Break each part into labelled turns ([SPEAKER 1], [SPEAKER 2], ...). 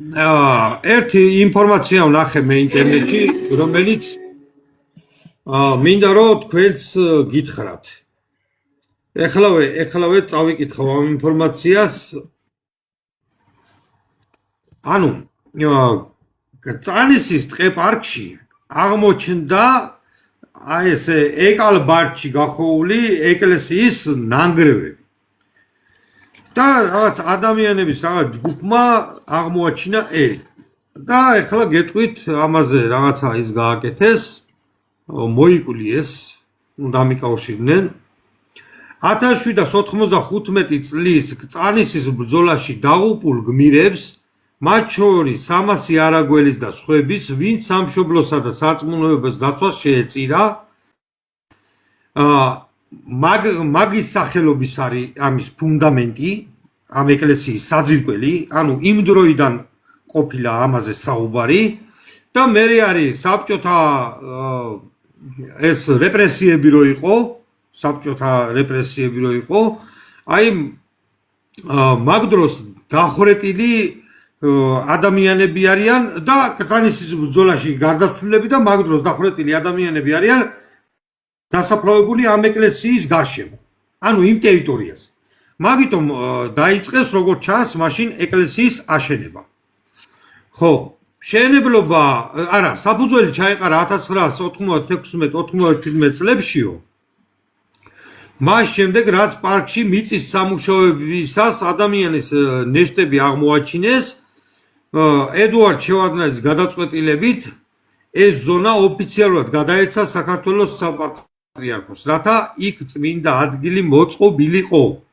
[SPEAKER 1] ერთი ინფორმაცია ვნახე მე ინტერნეტში, რომელიც მინდა რომ თქვენც გითხრათ. ეხლავე წავიკითხავ ამ ინფორმაციას. ანუ წანისის ტყე-პარკში აღმოჩნდა აი ესე ეკალბარდში გახოული ეკლესიის ნანგრევები. და რაღაც ადამიანების რაღაც ჯგუფმა აღმოაჩინა ელი. და ეხლა გეტყვით ამაზე რაღაცა ის გააკეთეს, მოიკულიეს, დამიკავშირდნენ. 1795 წლის წანისის ბრძოლაში დაღუპულ გმირებს, მათ შორის 300 არაგველის და სხვების, ვინც სამშობლოსა და სარწმუნოებას დაცვას შეეწირა, მაგის სახელობის არის ამის ფუნდამენტი, ამ ეკლესიის საძირკველი, ანუ იმ დროიდან ყოფილა ამაზე საუბარი და მე არის საბჭოთა ეს რეპრესიები რო იყო, აი მაგ დროს დახვრეტილი ადამიანები არიან და წანისის ბრძოლაში გარდაცვლილები და მაგ დროს დახვრეტილი ადამიანები არიან დასაფლავებული ამ ეკლესიის გარშემო, ანუ იმ ტერიტორიაზე. მაგიტომ დაიწყეს როგორც ჩანს მაშინ ეკლესიის აშენება. ხო, შეენებლობა, არა, საფუძველი ჩაეყარა 1996-97 წლებშიო. მას შემდეგ რაც პარკში მიწის სამუშაოებისას ადამიანის ნეშტები აღმოაჩინეს, ედუარდ შევარდნაძის გადაწყვეტილებით ეს ზონა ოფიციალურად გადაეცა საქართველოს საპატრიარქოს, რათა იქ წმინდა ადგილი მოწყობილიყო.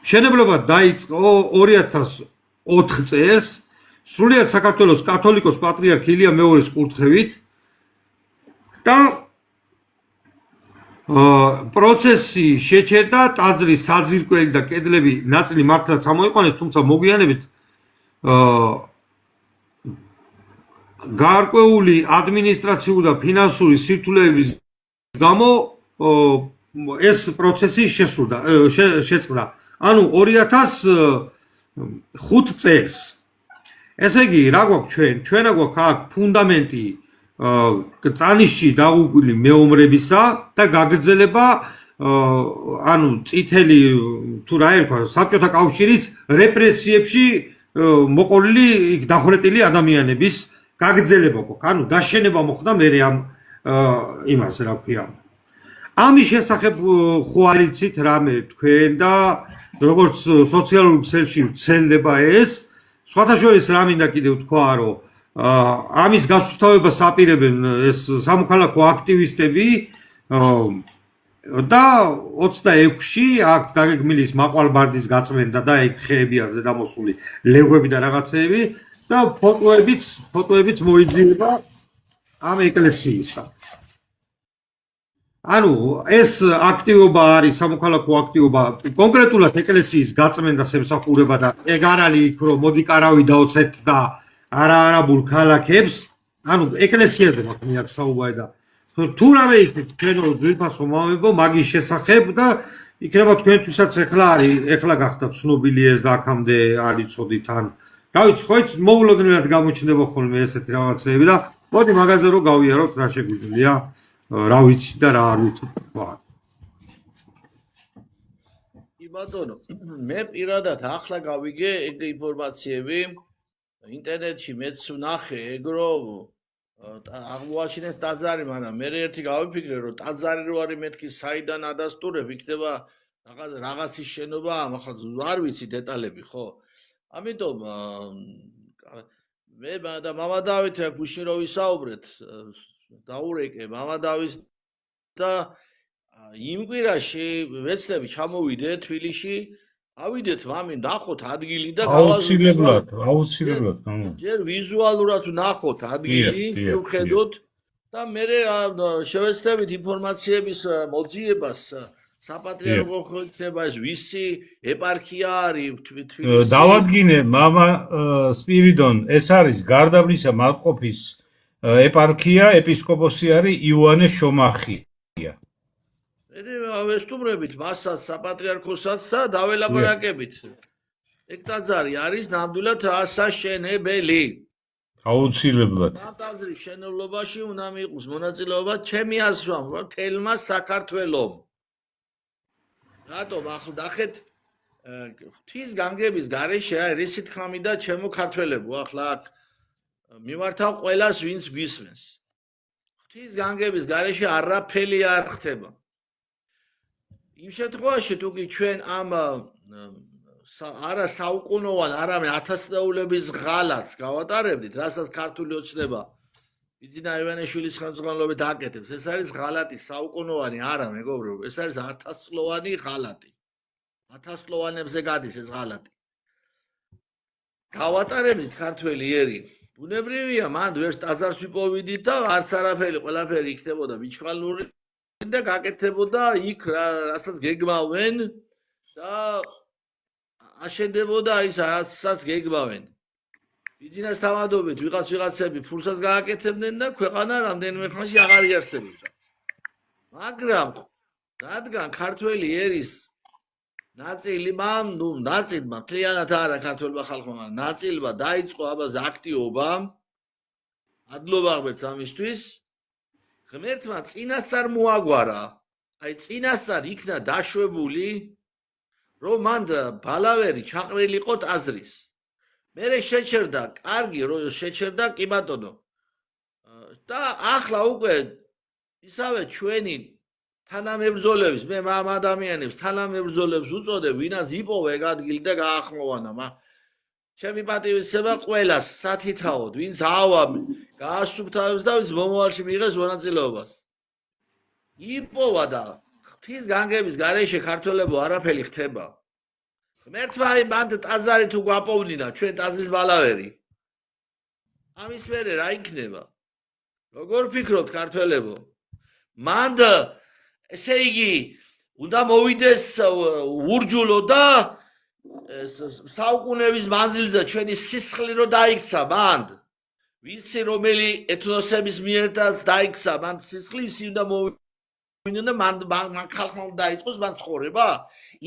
[SPEAKER 1] მშენებლობა დაიწყო 2004 წელს, სრულიად საქართველოს კათოლიკოს პატრიარქ ილია მეორის კურთხევით და პროცესი შეჩერდა, ტაძრის საძირკველი და კედლები ნაწილი მართლაც ამოიყვანეს, თუმცა მოგვიანებით გარკვეული ადმინისტრაციული და ფინანსური სირთულეების გამო ეს პროცესი შეწყდა. ანუ 2005 წელს. ესე იგი, რა გვაქვს ჩვენ გვაქვს აქ ფუნდამენტი წანიშში დაღუპული მეომრებისა და გაგრძელება ანუ წითელი თუ რა ერქვა საბჭოთა კავშირის რეპრესიებში მოყოლილი დახვრეტილი ადამიანების გაგრძელება გვაქვს. ანუ დაშენება მოხდა მე ამ იმას რა ქვია. ამის შესახებ ხო არიცით რამე თქვენ და როგორც სოციალურ ქსელში ვრცელდება ეს, სხვათა შორის რა მინდა კიდევ თქვა, რომ ამის გასუფთავებას აპირებენ ეს სამოქალაქო აქტივისტები და 26-ში აქ დაგეგმილის მაყვალბარდის გაწმენდა და იქ ხეებიაზე დამოსული ლეღვები და რაღაცეები და ფოტოებიც მოიძიება ამ ეკლესიისა. ანუ ეს აქტივობა არის სამოქალაქო აქტივობა, კონკრეტულად ეკლესიის გაწმენდას ემსახურება და ეგ არ არის იქ რომ მოდი კარავი დაოცეთ და არაბულ ქალაქებს, ანუ ეკლესიაზე მაქვს აქ საუბარი და თუ რამე იქნება თქვენო ძვირფასო მომებო მაგის შესახებ და იქნება თქვენთვისაც ეხლა გახდა ცნობილი ეს და აქამდე არ იცოდით ან რა ვიცი ხო იცით მოულოდნელად გამოჩნდება ხოლმე ესეთი რაღაცეები და მოდი მაგაზე რომ გავიაროთ რა შეგვიძლია რა ვიცი და რა არ ვიცი თქვა.
[SPEAKER 2] ბატონო, მე პირადად ახლა გავიგე ეგ ინფორმაციები ინტერნეტში მეც ვნახე ეგ რომ აღმოაჩინეს ტაძარი, მაგრამ მე ერთი გავიფიქრე რომ ტაძარი რო არის მეთქი საიდან ადასტურებ იქნება რაღაცის შენობა, ახლა არ ვიცი დეტალები, ხო? ამიტომ მე და მამა დავით გუშინ რო ვისაუბრეთ, დაურეკე მამა დავის და იმ კვირაში ვეცდები ჩამოვიდე თბილისში, ავიდეთ მამინ ნახოთ ადგილი და
[SPEAKER 3] აუცილებლად გამო.
[SPEAKER 2] ჯერ ვიზუალურად ნახოთ ადგილი, ვხედოთ და მე შევეცდებით ინფორმაციების მოძიებას საპატრიარქო ხდება ეს ვისი ეპარქია არის თბილისში.
[SPEAKER 3] დავადგინე მამა სპირიდონ, ეს არის გარდაბლისა მარტყოფის ეპარქია, ეპისკოპოსი არის იოანე შომახია.
[SPEAKER 2] ვესტუმრებით მასაც საპატრიარქოსაც და დაველაპარაკებით. ეგ ტაძარი არის ნამდვილად ასაშენებელი.
[SPEAKER 3] აუცილებლად.
[SPEAKER 2] ამ ტაძრის შენებლობაში უნდა მიიღოს მონაწილეობა ჩემი აზრით, მთელმა საქართველომ. რატომ ახლა ნახეთ ღვთის განგების გარეშე აი რისი თქმა მინდა ჩემო ქართველებო ახლა აქ მიმართავ ყველას ვინც გვისმენს. ღვთის განგების გარეშე არაფერი არ ხდება. იმ შემთხვევაში თუ კი ჩვენ ამ არა საუკუნოვან, არამედ ათასწლეულების ღალატს გავატარებდით, რასაც ქართული ოცნება ბიძინა ივანიშვილის ხელმძღვანელობით აკეთებს. ეს არის ღალატი საუკუნოვანი არა, მეგობრებო, ეს არის ათასწლოვანი ღალატი. ათასწლოვანებზე გადის ეს ღალატი. გავატარებდით ქართველი ერი. ბუნებრივია, მანდ ვერც ტაძარს ვიპოვიდით და არც არაფერი, ყველაფერი იქნებოდა ბიჭყალური და გაკეთებოდა იქ რასაც გეგმავენ და აშენდებოდა ის რასაც გეგმავენ. ბიძინას თავადობით ვიღაცები ფურსას გააკეთებდნენ და ქვეყანა რამდენიმე ხანში აღარ იარსებოდა. მაგრამ რადგან ქართველი ერის ნაწილმა, ნაწილმა, მთლიანად არა ქართველმა ხალხმა, მაგრამ ნაწილმა დაიწყო ამაზე აქტიობა, ადლობა ღმერთს ამისთვის, ღმერთმა წინასწარ მოაგვარა, აი წინასწარ იქნა დაშვებული, რომ მან ბალავერი ჩაყრილიყო ტაძრის. მერე შეჩერდა, კარგი რო შეჩერდა, კი ბატონო. და ახლა უკვე ისავე ჩვენი თანამებრძოლებს, მე ამ ადამიანებს თანამებრძოლებს უწოდებ, ვინაც იპოვა ეგ ადგილი და გაახმოვანა, ჩემი პატივისცემა ყველას სათითაოდ, ვინც ავა, გაასუფთავებს და ვინც მომავალში მიიღეს მონაწილეობას. იპოვა და ღვთის განგების გარეშე ქართველებო არაფერი ხდება. ღმერთმა მანდ ტაძარი თუ გვაპოვნინა, ჩვენ ტაძრის ბალავერი. ამის მერე რა იქნება? როგორ ფიქრობთ ქართველებო? მანდ ესე იგი უნდა მოვიდეს ურჯულო და საუკუნეების მანძილზე ჩვენი სისხლი რო დაიქცა მანდ. ვიცი რომელი ეთნოსების მიერაც დაიქცა მანდ სისხლი, ისი უნდა მოვიდნენ და მან ხალხმა უნდა დაიწყოს მან ცხოვრება.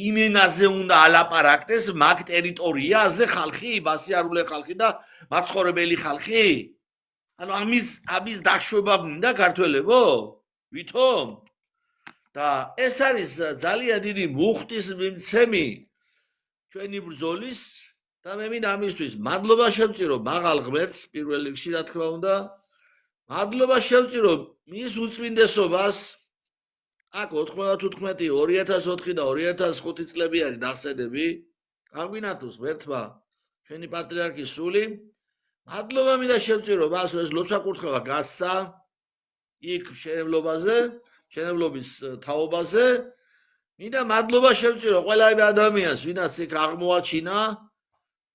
[SPEAKER 2] იმ ენაზე უნდა ალაპარაკდეს მაგ ტერიტორიაზე ხალხი, მასიარულე ხალხი და მაცხოვრებელი ხალხი. ანუ ამის დაშვება მინდა ქართველებო? ვითომ? და ეს არის ძალიან დიდი მუხტის მიმცემი ჩვენი ბრძოლის და მე მინდა ამისთვის მადლობა შევწირო მაღალ ღმერთს პირველ რიგში რა თქმა უნდა. მადლობა შევწირო მის უწმინდესობას. აქ 98 2004 და 2005 წლები არის ნახსენები. გაგვინათოს ღმერთმა ჩვენი პატრიარქის სული. მადლობა მინდა შევწირო მას რომ ეს ლოცვა-კურთხევა გასცა იქ შენებლობაზე. შენებლობის თაობაზე. მინდა მადლობა შევწირო ყველა ადამიანს, ვინაც იქ აღმოაჩინა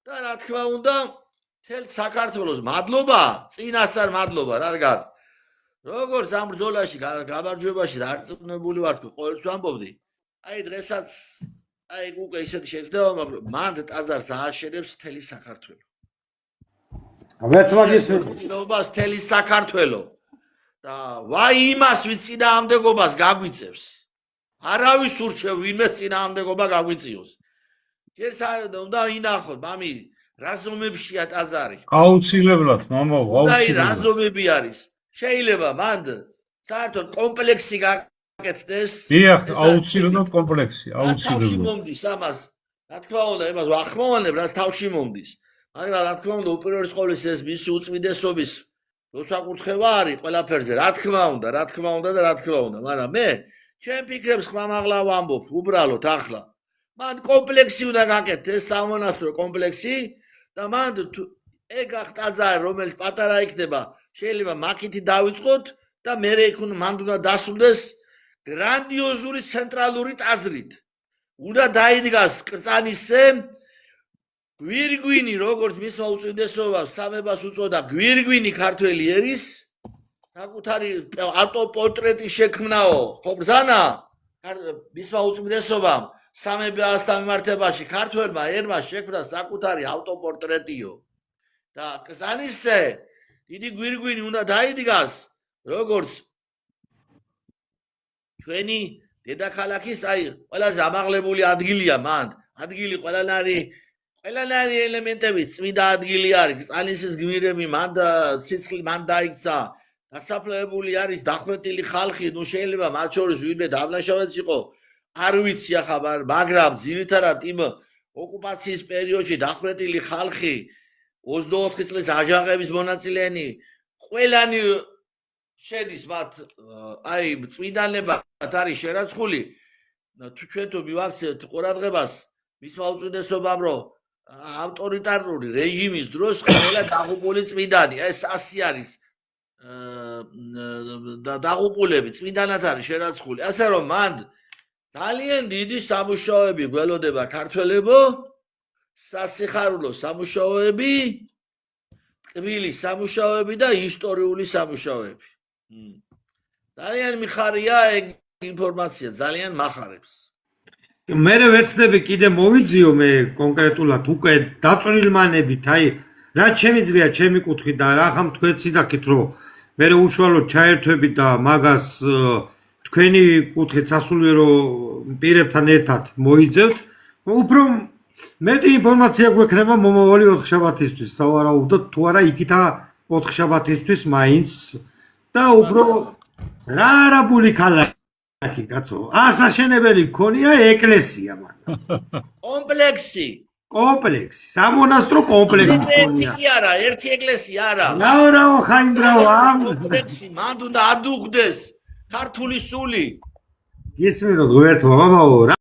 [SPEAKER 2] და რა თქმა უნდა, მთელ საქართველოს მადლობა, წინასწარ მადლობა, რადგან როგორც ამ ბრძოლაში, გამარჯვებაში დარწმუნებული ვარ, ყოველთვის ვამბობდი. აი დღესაც, აი უკვე ისეთი შეცდომა, მაგრამ მანდ ტაძარს ააშენებს მთელი საქართველო.
[SPEAKER 1] ვერტმაგის
[SPEAKER 2] მთელი საქართველო. და ვაი იმას ვინც წინააღმდეგობას გაგვიწევს. არავის ურჩევ ვინმე წინააღმდეგობა გაგვიწიოს. ჯერ უნდა ინახოთ, მამი, რა ზომებშია ტაძარი.
[SPEAKER 3] აუცილებლად, მამა,
[SPEAKER 2] აი რა
[SPEAKER 3] აუცილებლად.
[SPEAKER 2] ზომები არის. შეიძლება მანდ საერთოდ კომპლექსი გაკეთდეს.
[SPEAKER 3] დიახ, აუცილებლად კომპლექსი,
[SPEAKER 2] თავში
[SPEAKER 3] აუცილებლად.
[SPEAKER 2] მომდის ამას. რა თქმა უნდა, იმას ვახმოვანებ, რაც თავში მომდის. მაგრამ რა თქმა უნდა, უპირველეს ყოვლისა ეს მისი უწმინდესობის ლოცვა-კურთხევა არის ყველაფერზე, რა თქმა უნდა და რა თქმა უნდა, მაგრამ მე ჩემ ფიქრებს ხმამაღლა ვამბობ, უბრალოდ ახლა. მან კომპლექსი უნდა გაკეთდეს, სამონასტრო კომპლექსი და მან ეგ ტაძარი, რომელიც პატარა იქნება, შეიძლება მაკითი დავიწყოთ და მერე იქ მან უნდა დასრულდეს გრანდიოზული ცენტრალური ტაძრით. უნდა დაიდგას კრწანისზე გვირგვინი, როგორც მისმა უწმინდესობამ სამებას უწოდა გვირგვინი ქართველი ერის, საკუთარი ავტოპორტრეტი შექმნაო, ხო ბრძანა? მისმა უწმინდესობამ სამებასთან მიმართებაში ქართველმა ერმა შექმნა საკუთარი ავტოპორტრეტიო. და კრწანისზე დიდი გვირგვინი უნდა დაიდგას, როგორც ჩვენი დედაქალაქის აი ყველაზე ამაღლებული ადგილია მანდ. ადგილი ყველანაირი ყველანაირი ელემენტები წმინდა ადგილი არის, წალისის გმირები, მან სიცხლი მან დაიქცა, დასაფლავებული არის დახვეტილი ხალხი, ნუ შეიძლება მათ შორის ვინმე დამნაშავეც იყო, არ ვიცი ახლა, მაგრამ ძირითადად იმ ოკუპაციის პერიოდში დახვეტილი ხალხი 24 წლის აჯანყების მონაწილენი, ყველანი შედის მათ აი წმინდანებად არის შერაცხული, თუ ჩვენ თუ მივაქცევთ ყურადღებას მისმა უწვიდესობამ, რომ ავტორიტარული რეჟიმის დროს ყველა დაღუპული წმინდანი, ეს ასი არის დაღუპულები, წმინდანად არის შერაცხული, ასე რომ მან ძალიან დიდი სამუშაოები გველოდება ქართველებო, სასიხარულო სამუშაოები, ტკბილი სამუშაოები და ისტორიული სამუშაოები. ძალიან მიხარია ეგ ინფორმაცია, ძალიან მახარებს.
[SPEAKER 1] მე ვეცდები კიდე მოვიძიო მე კონკრეტულად უკვე დაწვრილმანებით, აი რაც შემიძლია ჩემი კუთხით და ახლა თქვენ სიძახით რომ მე უშუალოდ ჩაერთვებით და მაგას თქვენი კუთხით სასულიერო პირებთან ერთად მოიძევთ, უფრო მეტი ინფორმაცია გვექნება მომავალი 4 შაბათისთვის, სავარაუდოდ თუ არა იქითა 4 შაბათისთვის მაინც და უფრო რა არაბული ქალაქი კაცო, ასაშენებელი გქონია ეკლესია მაგრამ.
[SPEAKER 2] კომპლექსი.
[SPEAKER 1] კომპლექსი, სამონასტრო კომპლექსი
[SPEAKER 2] ერთი
[SPEAKER 1] გქონია.
[SPEAKER 2] კი არა, ერთი ეკლესია არა.
[SPEAKER 1] რაო ხაინდრავა ამ
[SPEAKER 2] კომპლექსი მანდ უნდა ადუღდეს ქართული სული.
[SPEAKER 1] გისმენოთ ღმერთო მამაო